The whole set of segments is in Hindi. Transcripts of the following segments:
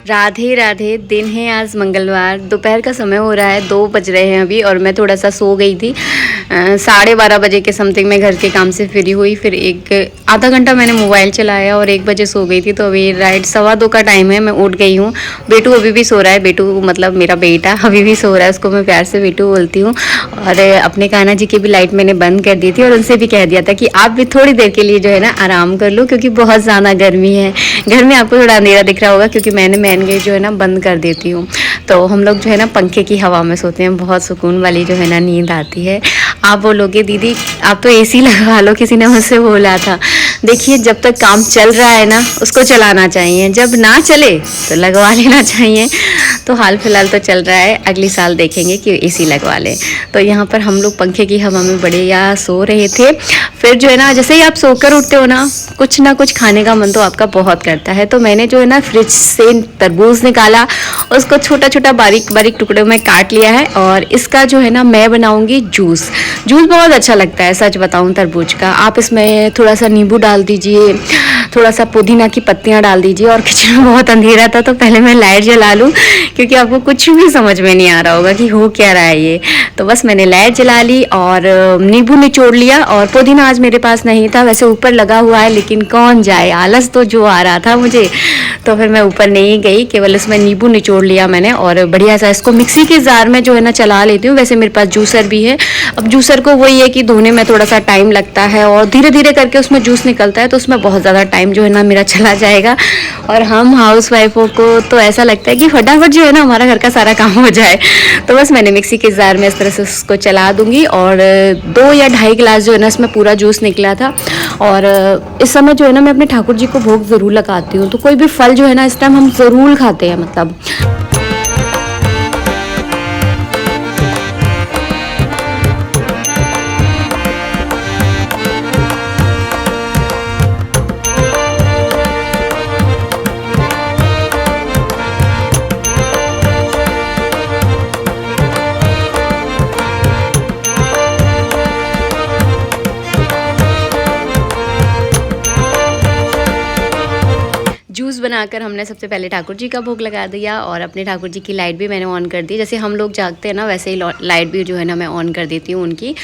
राधे राधे। दिन है आज मंगलवार, दोपहर का समय हो रहा है, 2 बज रहे हैं अभी और मैं थोड़ा सा सो गई थी। 12:30 बजे के समथिंग मैं घर के काम से फ्री हुई। फिर एक आधा घंटा मैंने मोबाइल चलाया और 1 बजे सो गई थी। तो अभी राइट 2:15 का टाइम है, मैं उठ गई हूँ। बेटू अभी भी सो रहा है। बेटू मतलब मेरा बेटा अभी भी सो रहा है, उसको मैं प्यार से बेटू बोलती हूँ। और अपने कान्हा जी की भी लाइट मैंने बंद कर दी थी और उनसे भी कह दिया था कि आप भी थोड़ी देर के लिए जो है ना आराम कर लो, क्योंकि बहुत ज़्यादा गर्मी है। घर में आपको थोड़ा अंधेरा दिख रहा होगा क्योंकि मैंने मेन गेट जो है ना बंद कर देती हूँ। तो हम लोग जो है ना पंखे की हवा में सोते हैं, बहुत सुकून वाली जो है ना नींद आती है। आप बोलोगे दीदी आप तो एसी लगवा लो, किसी ने मुझसे बोला था। देखिए जब तक काम चल रहा है ना उसको चलाना चाहिए, जब ना चले तो लगवा लेना चाहिए। तो हाल फिलहाल तो चल रहा है, अगली साल देखेंगे कि एसी लगवा लें। तो यहाँ पर हम लोग पंखे की हवा में बढ़िया सो रहे थे। फिर जो है ना जैसे ही आप सोकर उठते हो ना कुछ खाने का मन तो आपका बहुत करता है। तो मैंने जो है ना फ्रिज से तरबूज निकाला, उसको छोटा छोटा बारीक बारीक टुकड़ों में काट लिया है और इसका जो है ना मैं बनाऊंगी जूस। जूस बहुत अच्छा लगता है सच बताऊं तरबूज का। आप इसमें थोड़ा सा नींबू डाल दीजिए, थोड़ा सा पुदीना की पत्तियां डाल दीजिए। और किचन में बहुत अंधेरा था तो पहले मैं लाइट जला लूं, क्योंकि आपको कुछ भी समझ में नहीं आ रहा होगा कि हो क्या रहा है ये। तो बस मैंने लाइट जला ली और नींबू निचोड़ लिया। और पुदीना आज मेरे पास नहीं था, वैसे ऊपर लगा हुआ है लेकिन कौन जाए, आलस तो जो आ रहा था मुझे। तो फिर मैं ऊपर नहीं गई, केवल इसमें नींबू निचोड़ लिया मैंने और बढ़िया सा इसको मिक्सी के जार में जो है ना चला लेती हूँ। वैसे मेरे पास जूसर भी है। अब जूसर को वही है कि धोने में थोड़ा सा टाइम लगता है और धीरे धीरे करके उसमें जूस निकलता है, तो उसमें बहुत ज़्यादा टाइम जो है ना मेरा चला जाएगा। और हम हाउस वाइफों को तो ऐसा लगता है कि फटाफट जो है ना हमारा घर का सारा काम हो जाए। तो बस मैंने मिक्सी के जार में इस तरह से उसको चला दूंगी और 2 या 2.5 गिलास जो है ना इसमें पूरा जूस निकला था। और इस समय जो है ना मैं अपने ठाकुर जी को भोग ज़रूर लगाती हूँ। तो कोई भी फल जो है ना इस टाइम हम ज़रूर खाते हैं मतलब। जूस बनाकर हमने सबसे पहले ठाकुर जी का भोग लगा दिया और अपने ठाकुर जी की लाइट भी मैंने ऑन कर दी। जैसे हम लोग जागते हैं ना वैसे ही लाइट भी जो है ना मैं ऑन कर देती हूँ उनकी।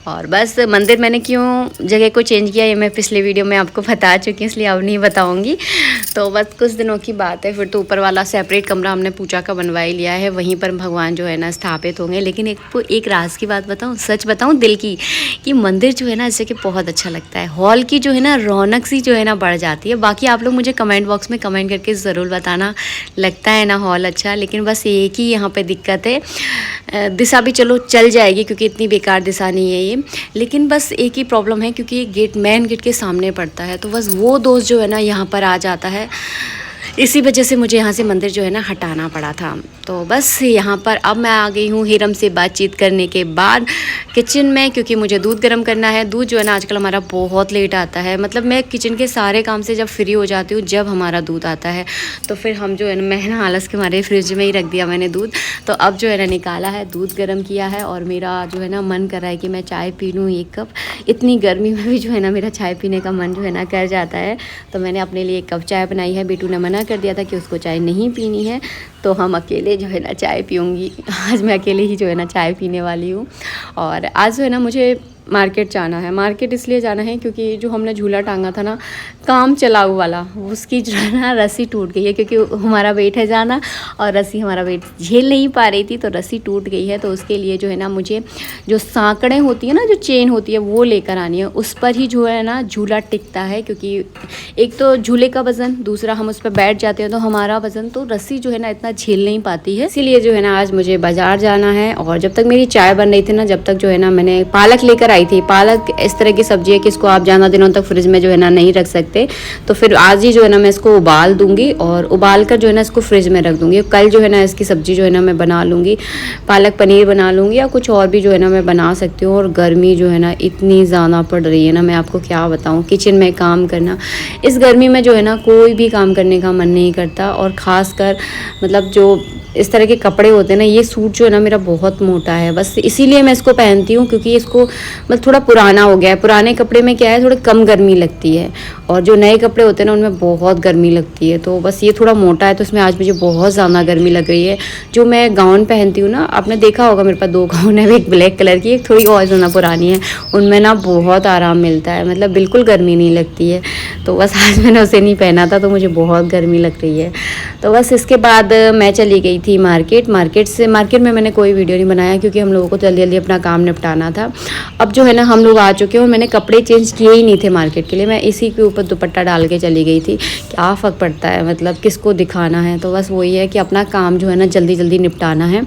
और बस मंदिर मैंने क्यों जगह को चेंज किया ये मैं पिछले वीडियो में आपको बता चुकी हूँ, इसलिए अब नहीं बताऊँगी। तो बस कुछ दिनों की बात है। फिर तो ऊपर वाला सेपरेट कमरा हमने पूजा का बनवा ही लिया है, वहीं पर भगवान जो है ना स्थापित होंगे। लेकिन एक राज की बात बताऊँ, सच बताऊँ दिल की, कि मंदिर जो है ना इससे कि बहुत अच्छा लगता है। हॉल की जो है ना रौनक सी जो है ना बढ़ जाती है। बाकी आप लोग मुझे कमेंट बॉक्स में कमेंट करके ज़रूर बताना लगता है ना हॉल अच्छा। लेकिन बस एक ही यहाँ पे दिक्कत है, दिशा भी चलो चल जाएगी क्योंकि इतनी बेकार दिशा नहीं है ये। लेकिन बस एक ही प्रॉब्लम है क्योंकि ये मेन गेट के सामने पड़ता है, तो बस वो दोस्त जो है ना यहाँ पर आ जाता है। इसी वजह से मुझे यहाँ से मंदिर जो है ना हटाना पड़ा था। तो बस यहाँ पर अब मैं आ गई हूँ हिरम से बातचीत करने के बाद किचन में, क्योंकि मुझे दूध गर्म करना है। दूध जो है ना आजकल हमारा बहुत लेट आता है, मतलब मैं किचन के सारे काम से जब फ्री हो जाती हूँ जब हमारा दूध आता है। तो फिर हम जो है ना मैं ना आलस के मारे फ्रिज में ही रख दिया मैंने दूध। तो अब जो है ना निकाला है, दूध गर्म किया है और मेरा जो है ना मन कर रहा है कि मैं चाय पी लूँ 1 कप। इतनी गर्मी में भी जो है ना मेरा चाय पीने का मन जो है ना कर जाता है। तो मैंने अपने लिए 1 कप चाय बनाई है। बेटू ने मना कर दिया था कि उसको चाय नहीं पीनी है, तो हम अकेले जो है ना चाय पीऊँगी। आज मैं अकेले ही जो है ना चाय पीने वाली हूँ। और आज जो है ना मुझे मार्केट जाना है। मार्केट इसलिए जाना है क्योंकि जो हमने झूला टांगा था ना काम चलाऊ वाला, उसकी जो है ना रस्सी टूट गई है। क्योंकि हमारा वेट है जाना और रस्सी हमारा वेट झेल नहीं पा रही थी, तो रस्सी टूट गई है। तो उसके लिए जो है ना मुझे जो सांकड़ें होती है ना, जो चेन होती है वो लेकर आनी है। उस पर ही जो है ना झूला टिकता है, क्योंकि एक तो झूले का वज़न, दूसरा हम उस पर बैठ जाते हैं तो हमारा वज़न, तो रस्सी जो है ना इतना झेल नहीं पाती है। इसीलिए जो है ना आज मुझे बाज़ार जाना है। और जब तक मेरी चाय बन रही थी ना, जब तक जो है ना मैंने पालक लेकर आई थी। पालक इस तरह की सब्जी है कि इसको आप ज़्यादा दिनों तक फ्रिज में जो है ना नहीं रख सकते। तो फिर आज ही जो है ना मैं इसको उबाल दूंगी और उबाल कर जो है ना इसको फ्रिज में रख दूंगी। कल जो है ना इसकी सब्जी जो है ना मैं बना लूँगी, पालक पनीर बना लूँगी या कुछ और भी जो है ना मैं बना सकती हूँ। और गर्मी जो है ना इतनी ज़्यादा पड़ रही है ना, मैं आपको क्या बताऊँ। किचन में काम करना इस गर्मी में जो है ना कोई भी काम करने का मन नहीं करता। और ख़ासकर मतलब जो इस तरह के कपड़े होते हैं ना, ये सूट जो है ना मेरा बहुत मोटा है, बस इसीलिए मैं इसको पहनती हूँ। क्योंकि इसको मतलब थोड़ा पुराना हो गया है। पुराने कपड़े में क्या है, थोड़ी कम गर्मी लगती है। और जो नए कपड़े होते हैं ना उनमें बहुत गर्मी लगती है। तो बस ये थोड़ा मोटा है तो इसमें आज मुझे बहुत ज़्यादा गर्मी लग रही है। जो मैं गाउन पहनती हूँ ना, आपने देखा होगा मेरे पास 2 गाउन है, एक ब्लैक कलर की, एक थोड़ी और ज़्यादा पुरानी है, उनमें ना बहुत आराम मिलता है, मतलब बिल्कुल गर्मी नहीं लगती है। तो बस आज मैंने उसे नहीं पहना था तो मुझे बहुत गर्मी लग रही है। तो बस इसके बाद मैं चली गई थी मार्केट में मैंने कोई वीडियो नहीं बनाया क्योंकि हम लोगों को जल्दी जल्दी अपना काम निपटाना था। अब जो है ना हम लोग आ चुके हैं और मैंने कपड़े चेंज किए ही नहीं थे मार्केट के लिए, मैं इसी के ऊपर दुपट्टा डाल के चली गई थी। क्या फ़र्क पड़ता है, मतलब किसको दिखाना है। तो बस वही है कि अपना काम जो है ना जल्दी जल्दी निपटाना है।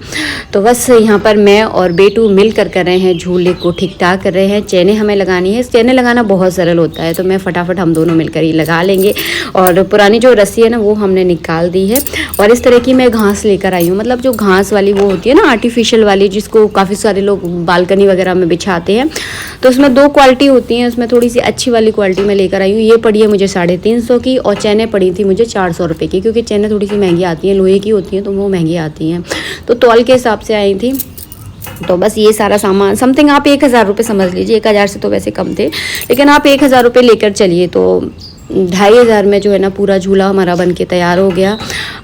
तो बस यहाँ पर मैं और बेटू मिल कर रहे हैं झूले को ठीक ठाक कर रहे हैं। चैने हमें लगानी है, चैने लगाना बहुत सरल होता है तो मैं फटाफट हम दोनों मिलकर ही लगा लेंगे। और पुरानी जो रस्सी है ना वो हमने निकाल दी है। और इस तरह की मैं घास लेकर आई हूँ, मतलब जो घास वाली वो होती है ना आर्टिफिशियल वाली, जिसको काफ़ी सारे लोग बालकनी वगैरह में बिछाते हैं। तो उसमें 2 क्वालिटी होती हैं, उसमें थोड़ी सी अच्छी वाली क्वालिटी मैं लेकर आई हूँ। ये पड़ी है मुझे 350 की और चैने पड़ी थी मुझे 400 रुपये की, क्योंकि चैने थोड़ी सी महंगी आती हैं, लोहे की होती हैं तो वो महंगी आती हैं। तो तौल के हिसाब से आई थी। तो बस ये सारा सामान समथिंग आप 1000 रुपये समझ लीजिए, 1000 से तो वैसे कम थे, लेकिन आप 1000 रुपये लेकर चलिए। तो 2500 में जो है ना पूरा झूला हमारा बन के तैयार हो गया।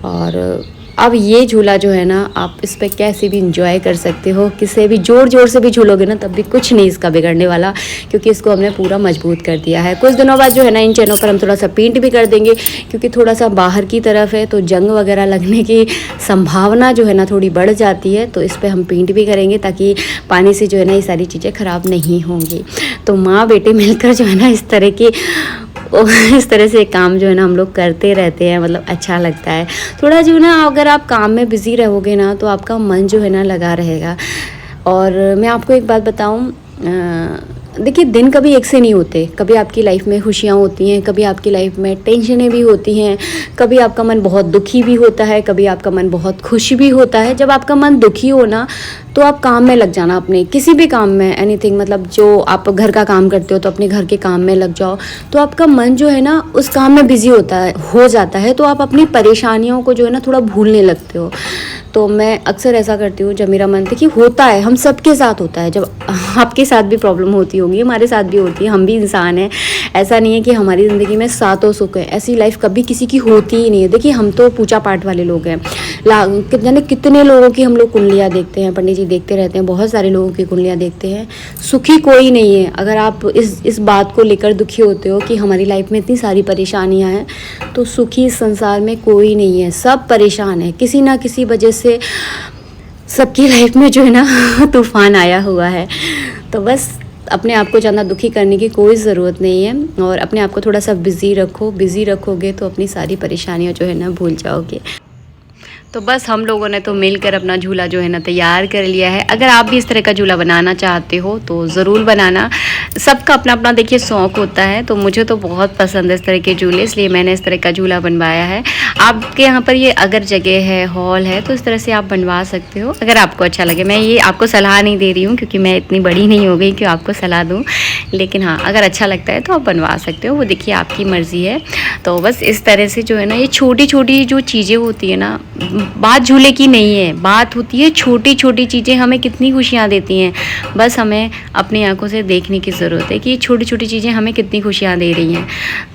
और अब ये झूला जो है ना आप इस पर कैसे भी इंजॉय कर सकते हो, किसे भी ज़ोर से भी झूलोगे ना तब भी कुछ नहीं इसका बिगड़ने वाला, क्योंकि इसको हमने पूरा मजबूत कर दिया है। कुछ दिनों बाद जो है ना इन चैनों पर हम थोड़ा सा पेंट भी कर देंगे, क्योंकि थोड़ा सा बाहर की तरफ है तो जंग वगैरह लगने की संभावना जो है ना थोड़ी बढ़ जाती है। तो इस पर हम पेंट भी करेंगे ताकि पानी से जो है ना ये सारी चीज़ें ख़राब नहीं होंगी। तो माँ बेटे मिलकर जो है ना इस तरह से काम जो है ना हम लोग करते रहते हैं, मतलब अच्छा लगता है। थोड़ा जो ना अगर आप काम में बिज़ी रहोगे ना तो आपका मन जो है ना लगा रहेगा। और मैं आपको एक बात बताऊं, देखिए दिन कभी एक से नहीं होते, कभी आपकी लाइफ में खुशियाँ होती हैं, कभी आपकी लाइफ में टेंशनें भी होती हैं, कभी आपका मन बहुत दुखी भी होता है, कभी आपका मन बहुत खुश भी होता है। जब आपका मन दुखी हो ना तो आप काम में लग जाना, अपने किसी भी काम में, एनीथिंग, मतलब जो आप घर का काम करते हो तो अपने घर के काम में लग जाओ, तो आपका मन जो है ना उस काम में बिजी हो जाता है, तो आप अपनी परेशानियों को जो है ना थोड़ा भूलने लगते हो। तो मैं अक्सर ऐसा करती हूँ जब मेरा मन, देखिए होता है, हम सबके साथ होता है, जब आपके साथ भी प्रॉब्लम होती होगी, हमारे साथ भी होती है, हम भी इंसान हैं। ऐसा नहीं है कि हमारी ज़िंदगी में सातों सुख है, ऐसी लाइफ कभी किसी की होती ही नहीं है। देखिए हम तो पूजा पाठ वाले लोग हैं, जाने कितने लोगों की हम लोग कुंडलियाँ देखते हैं, पंडित जी देखते रहते हैं, बहुत सारे लोगों की कुंडलियाँ देखते हैं, सुखी कोई नहीं है। अगर आप इस बात को लेकर दुखी होते हो कि हमारी लाइफ में इतनी सारी परेशानियाँ हैं, तो सुखी इस संसार में कोई नहीं है, सब परेशान है, किसी ना किसी वजह से सबकी लाइफ में जो है ना तूफान आया हुआ है। तो बस अपने आप को ज़्यादा दुखी करने की कोई ज़रूरत नहीं है, और अपने आप को थोड़ा सा बिज़ी रखोगे तो अपनी सारी परेशानियाँ जो है ना भूल जाओगे। तो बस हम लोगों ने तो मिलकर अपना झूला जो है ना तैयार कर लिया है। अगर आप भी इस तरह का झूला बनाना चाहते हो तो ज़रूर बनाना, सबका अपना अपना देखिए शौक़ होता है। तो मुझे तो बहुत पसंद है इस तरह के झूले, इसलिए मैंने इस तरह का झूला बनवाया है। आपके यहाँ पर ये अगर जगह है, हॉल है, तो इस तरह से आप बनवा सकते हो अगर आपको अच्छा लगे। मैं ये आपको सलाह नहीं दे रही हूँ क्योंकि मैं इतनी बड़ी नहीं हो गई कि आपको सलाह दूँ, लेकिन हाँ अगर अच्छा लगता है तो आप बनवा सकते हो, वो देखिए आपकी मर्ज़ी है। तो बस इस तरह से जो है ना ये छोटी छोटी जो चीज़ें होती है ना, बात झूले की नहीं है, बात होती है छोटी छोटी चीज़ें हमें कितनी खुशियाँ देती हैं। बस हमें अपनी आंखों से देखने की ज़रूरत है कि ये छोटी छोटी चीज़ें हमें कितनी खुशियाँ दे रही हैं।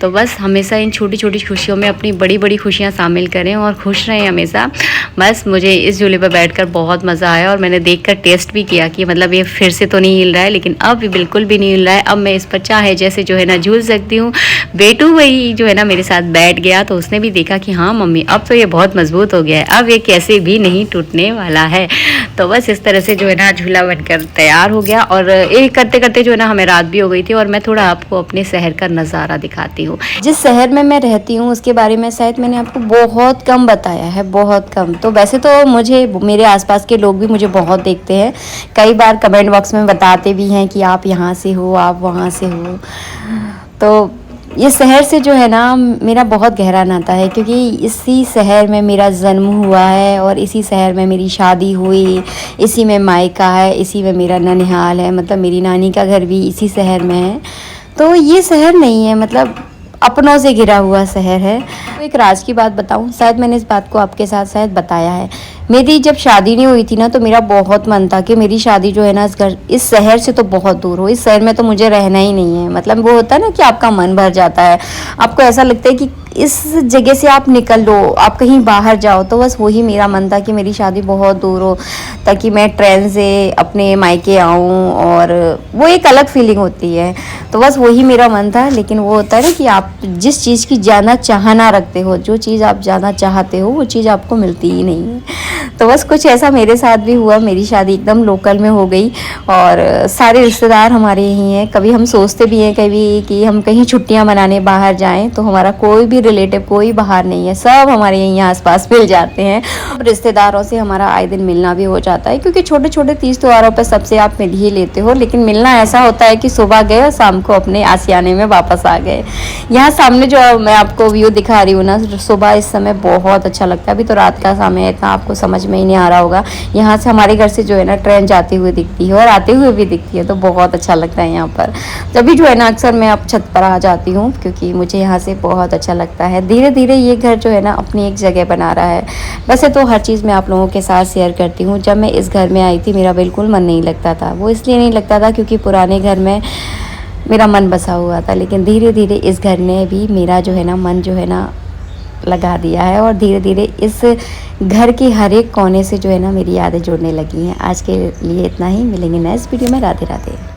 तो बस हमेशा इन छोटी छोटी खुशियों में अपनी बड़ी बड़ी खुशियाँ शामिल करें और खुश रहें हमेशा। बस मुझे इस झूले पर बैठकर बहुत मज़ा आया और मैंने देखकर टेस्ट भी किया कि मतलब ये फिर से तो नहीं हिल रहा है, लेकिन अब ये बिल्कुल भी नहीं हिल रहा है। अब मैं इस पर चाहे जैसे जो है ना झूल सकती हूँ। बेटू वही जो है ना मेरे साथ बैठ गया तो उसने भी देखा कि हाँ मम्मी अब तो ये बहुत मजबूत हो गया है, अब ये कैसे भी नहीं टूटने वाला है। तो बस इस तरह से जो है ना झूला बनकर तैयार हो गया। और ये करते करते जो है ना हमें रात भी हो गई थी। और मैं थोड़ा आपको अपने शहर का नज़ारा दिखाती हूँ। जिस शहर में मैं रहती हूँ उसके बारे में शायद मैंने आपको बहुत कम बताया है, बहुत कम। तो वैसे तो मुझे मेरे आसपास के लोग भी मुझे बहुत देखते हैं, कई बार कमेंट बॉक्स में बताते भी हैं कि आप यहाँ से हो, आप वहाँ से हो। तो ये शहर से जो है ना मेरा बहुत गहरा नाता है, क्योंकि इसी शहर में मेरा जन्म हुआ है और इसी शहर में मेरी शादी हुई, इसी में मायका है, इसी में मेरा ननिहाल है, मतलब मेरी नानी का घर भी इसी शहर में है। तो ये शहर नहीं है, मतलब अपनों से घिरा हुआ शहर है। तो एक राज की बात बताऊं, शायद मैंने इस बात को आपके साथ शायद बताया है। मेरी जब शादी नहीं हुई थी ना, तो मेरा बहुत मन था कि मेरी शादी जो है ना इस शहर से तो बहुत दूर हो। इस शहर में तो मुझे रहना ही नहीं है। मतलब वो होता है ना कि आपका मन भर जाता है, आपको ऐसा लगता है कि इस जगह से आप निकल लो, आप कहीं बाहर जाओ। तो बस वही मेरा मन था कि मेरी शादी बहुत दूर हो, ताकि मैं ट्रेन से अपने मायके आऊँ, और वो एक अलग फीलिंग होती है। तो बस वही मेरा मन था। लेकिन वो होता है ना कि आप जिस चीज़ की ज़्यादा चाहना रखते हो, जो चीज़ आप ज़्यादा चाहते हो, वो चीज़ आपको मिलती ही नहीं है। तो बस कुछ ऐसा मेरे साथ भी हुआ। मेरी शादी एकदम लोकल में हो गई, और सारे रिश्तेदार हमारे यहीं हैं। कभी हम सोचते भी हैं कभी कि हम कहीं छुट्टियां मनाने बाहर जाएं, तो हमारा कोई भी रिलेटिव कोई बाहर नहीं है, सब हमारे यहीं आसपास मिल जाते हैं। रिश्तेदारों से हमारा आए दिन मिलना भी हो जाता है, क्योंकि छोटे छोटे तीज त्योहारों पर सबसे आप मिल ही लेते हो। लेकिन मिलना ऐसा होता है कि सुबह गए और शाम को अपने आशियाने में वापस आ गए। यहाँ सामने जो मैं आपको व्यू दिखा रही हूँ ना, सुबह इस समय बहुत अच्छा लगता है। अभी तो रात का समय है, इतना आपको समझ में ही नहीं आ रहा होगा। यहाँ से हमारे घर से जो है ना ट्रेन जाती हुई दिखती है और आते हुए भी दिखती है, तो बहुत अच्छा लगता है यहाँ पर। जब भी जो है ना अक्सर मैं अब छत पर आ जाती हूँ, क्योंकि मुझे यहाँ से बहुत अच्छा लगता है। धीरे धीरे ये घर जो है ना अपनी एक जगह बना रहा है। वैसे तो हर चीज़ मैं आप लोगों के साथ शेयर करती हूँ। जब मैं इस घर में आई थी, मेरा बिल्कुल मन नहीं लगता था। वो इसलिए नहीं लगता था क्योंकि पुराने घर में मेरा मन बसा हुआ था। लेकिन धीरे धीरे इस घर ने भी मेरा जो है ना मन जो है ना लगा दिया है, और धीरे धीरे इस घर के हर एक कोने से जो है ना मेरी यादें जुड़ने लगी हैं। आज के लिए इतना ही, मिलेंगे नेक्स्ट वीडियो में। राधे राधे।